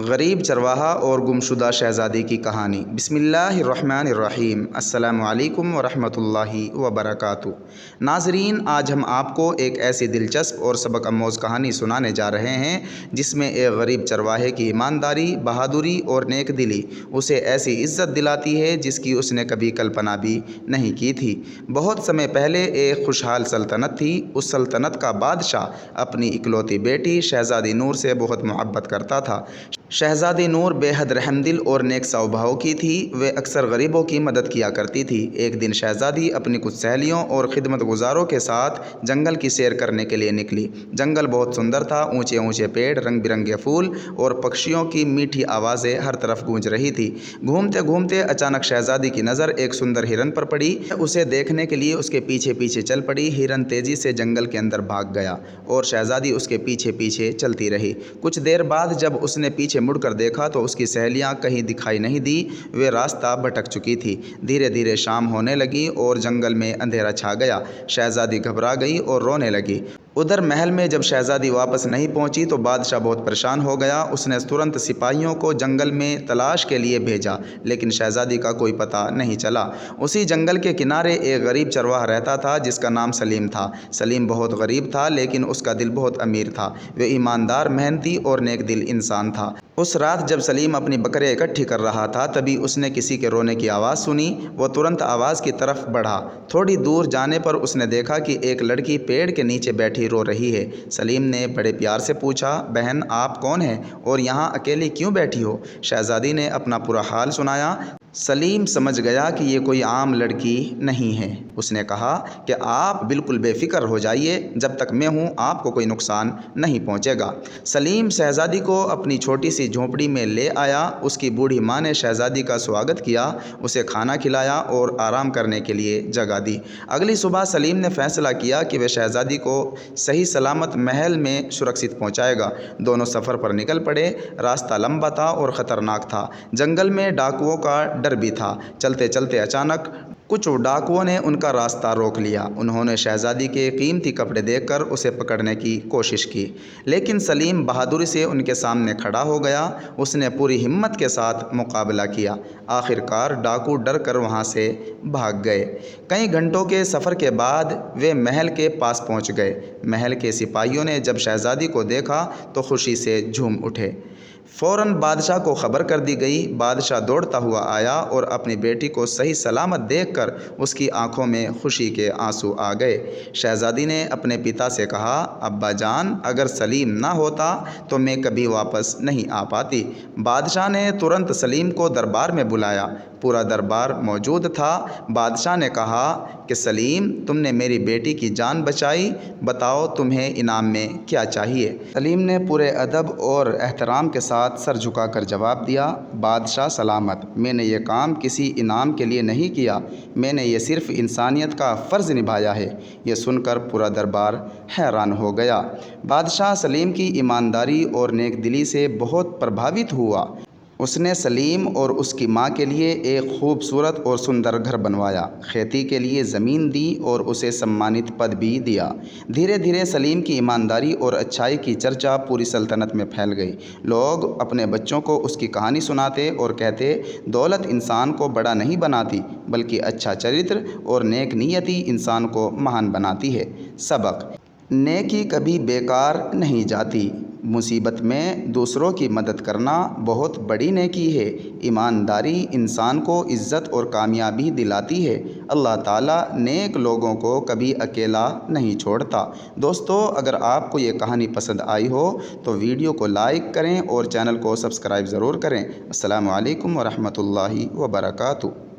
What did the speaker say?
غریب چرواہا اور گمشدہ شہزادی کی کہانی۔ بسم اللہ الرحمن الرحیم۔ السلام علیکم ورحمۃ اللہ وبرکاتہ۔ ناظرین، آج ہم آپ کو ایک ایسی دلچسپ اور سبق آموز کہانی سنانے جا رہے ہیں جس میں ایک غریب چرواہے کی ایمانداری، بہادری اور نیک دلی اسے ایسی عزت دلاتی ہے جس کی اس نے کبھی کلپنا بھی نہیں کی تھی۔ بہت سمے پہلے ایک خوشحال سلطنت تھی۔ اس سلطنت کا بادشاہ اپنی اکلوتی بیٹی شہزادی نور سے بہت محبت کرتا تھا۔ شہزادی نور بے حد رحم دل اور نیک سوبھاؤ کی تھی۔ وہ اکثر غریبوں کی مدد کیا کرتی تھی۔ ایک دن شہزادی اپنی کچھ سہیلیوں اور خدمت گزاروں کے ساتھ جنگل کی سیر کرنے کے لیے نکلی۔ جنگل بہت سندر تھا۔ اونچے اونچے پیڑ، رنگ برنگے پھول اور پکشیوں کی میٹھی آوازیں ہر طرف گونج رہی تھی۔ گھومتے گھومتے اچانک شہزادی کی نظر ایک سندر ہرن پر پڑی۔ اسے دیکھنے کے لیے اس کے پیچھے پیچھے چل پڑی۔ ہرن تیزی سے جنگل کے اندر بھاگ گیا اور شہزادی اس کے پیچھے پیچھے چلتی رہی۔ کچھ دیر بعد جب اس نے پیچھے مڑ کر دیکھا تو اس کی سہیلیاں کہیں دکھائی نہیں دی۔ وہ راستہ بھٹک چکی تھی۔ دھیرے دھیرے شام ہونے لگی اور جنگل میں اندھیرا چھا گیا۔ شہزادی گھبرا گئی اور رونے لگی۔ ادھر محل میں جب شہزادی واپس نہیں پہنچی تو بادشاہ بہت پریشان ہو گیا۔ اس نے ترنت سپاہیوں کو جنگل میں تلاش کے لیے بھیجا، لیکن شہزادی کا کوئی پتہ نہیں چلا۔ اسی جنگل کے کنارے ایک غریب چرواہا رہتا تھا جس کا نام سلیم تھا۔ سلیم بہت غریب تھا لیکن اس کا دل بہت امیر تھا۔ وہ ایماندار، محنتی اور نیک دل انسان تھا۔ اس رات جب سلیم اپنی بکریاں اکٹھی کر رہا تھا تبھی اس نے کسی کے رونے کی آواز سنی۔ وہ ترنت آواز کی طرف بڑھا۔ تھوڑی دور جانے پر اس نے دیکھا کہ ایک لڑکی پیڑ کے نیچے بیٹھی رو رہی ہے۔ سلیم نے بڑے پیار سے پوچھا، بہن آپ کون ہیں اور یہاں اکیلی کیوں بیٹھی ہو؟ شہزادی نے اپنا پورا حال سنایا۔ سلیم سمجھ گیا کہ یہ کوئی عام لڑکی نہیں ہے۔ اس نے کہا کہ آپ بالکل بے فکر ہو جائیے، جب تک میں ہوں آپ کو کوئی نقصان نہیں پہنچے گا۔ سلیم شہزادی کو اپنی چھوٹی سی جھونپڑی میں لے آیا۔ اس کی بوڑھی ماں نے شہزادی کا سواگت کیا، اسے کھانا کھلایا اور آرام کرنے کے لیے جگہ دی۔ اگلی صبح سلیم نے فیصلہ کیا کہ وہ شہزادی کو صحیح سلامت محل میں سرکشت پہنچائے گا۔ دونوں سفر پر نکل پڑے۔ راستہ لمبا تھا اور خطرناک تھا۔ جنگل میں ڈاکوؤں کا ڈر بھی تھا۔ چلتے چلتے اچانک کچھ ڈاکوؤں نے ان کا راستہ روک لیا۔ انہوں نے شہزادی کے قیمتی کپڑے دیکھ کر اسے پکڑنے کی کوشش کی، لیکن سلیم بہادری سے ان کے سامنے کھڑا ہو گیا۔ اس نے پوری ہمت کے ساتھ مقابلہ کیا۔ آخر کار ڈاکو ڈر کر وہاں سے بھاگ گئے۔ کئی گھنٹوں کے سفر کے بعد وہ محل کے پاس پہنچ گئے۔ محل کے سپاہیوں نے جب شہزادی کو دیکھا تو خوشی سے جھوم اٹھے۔ فوراً بادشاہ کو خبر کر دی گئی۔ بادشاہ دوڑتا ہوا آیا اور اپنی بیٹی کو صحیح سلامت دیکھ کر اس کی آنکھوں میں خوشی کے آنسو آ گئے۔ شہزادی نے اپنے پتا سے کہا، ابا جان، اگر سلیم نہ ہوتا تو میں کبھی واپس نہیں آ پاتی۔ بادشاہ نے ترنت سلیم کو دربار میں بلایا۔ پورا دربار موجود تھا۔ بادشاہ نے کہا کہ سلیم، تم نے میری بیٹی کی جان بچائی، بتاؤ تمہیں انعام میں کیا چاہیے؟ سلیم نے پورے ادب اور احترام کے ساتھ سر جھکا کر جواب دیا، بادشاہ سلامت، میں نے یہ کام کسی انعام کے لیے نہیں کیا، میں نے یہ صرف انسانیت کا فرض نبھایا ہے۔ یہ سن کر پورا دربار حیران ہو گیا۔ بادشاہ سلیم کی ایمانداری اور نیک دلی سے بہت پربھاوت ہوا۔ اس نے سلیم اور اس کی ماں کے لیے ایک خوبصورت اور سندر گھر بنوایا، کھیتی کے لیے زمین دی اور اسے سمانت پد بھی دیا۔ دھیرے دھیرے سلیم کی ایمانداری اور اچھائی کی چرچا پوری سلطنت میں پھیل گئی۔ لوگ اپنے بچوں کو اس کی کہانی سناتے اور کہتے، دولت انسان کو بڑا نہیں بناتی بلکہ اچھا چرتر اور نیک نیتی انسان کو مہان بناتی ہے۔ سبق: نیکی کبھی بیکار نہیں جاتی۔ مصیبت میں دوسروں کی مدد کرنا بہت بڑی نیکی ہے۔ ایمانداری انسان کو عزت اور کامیابی دلاتی ہے۔ اللہ تعالیٰ نیک لوگوں کو کبھی اکیلا نہیں چھوڑتا۔ دوستو، اگر آپ کو یہ کہانی پسند آئی ہو تو ویڈیو کو لائک کریں اور چینل کو سبسکرائب ضرور کریں۔ السلام علیکم ورحمۃ اللہ وبرکاتہ۔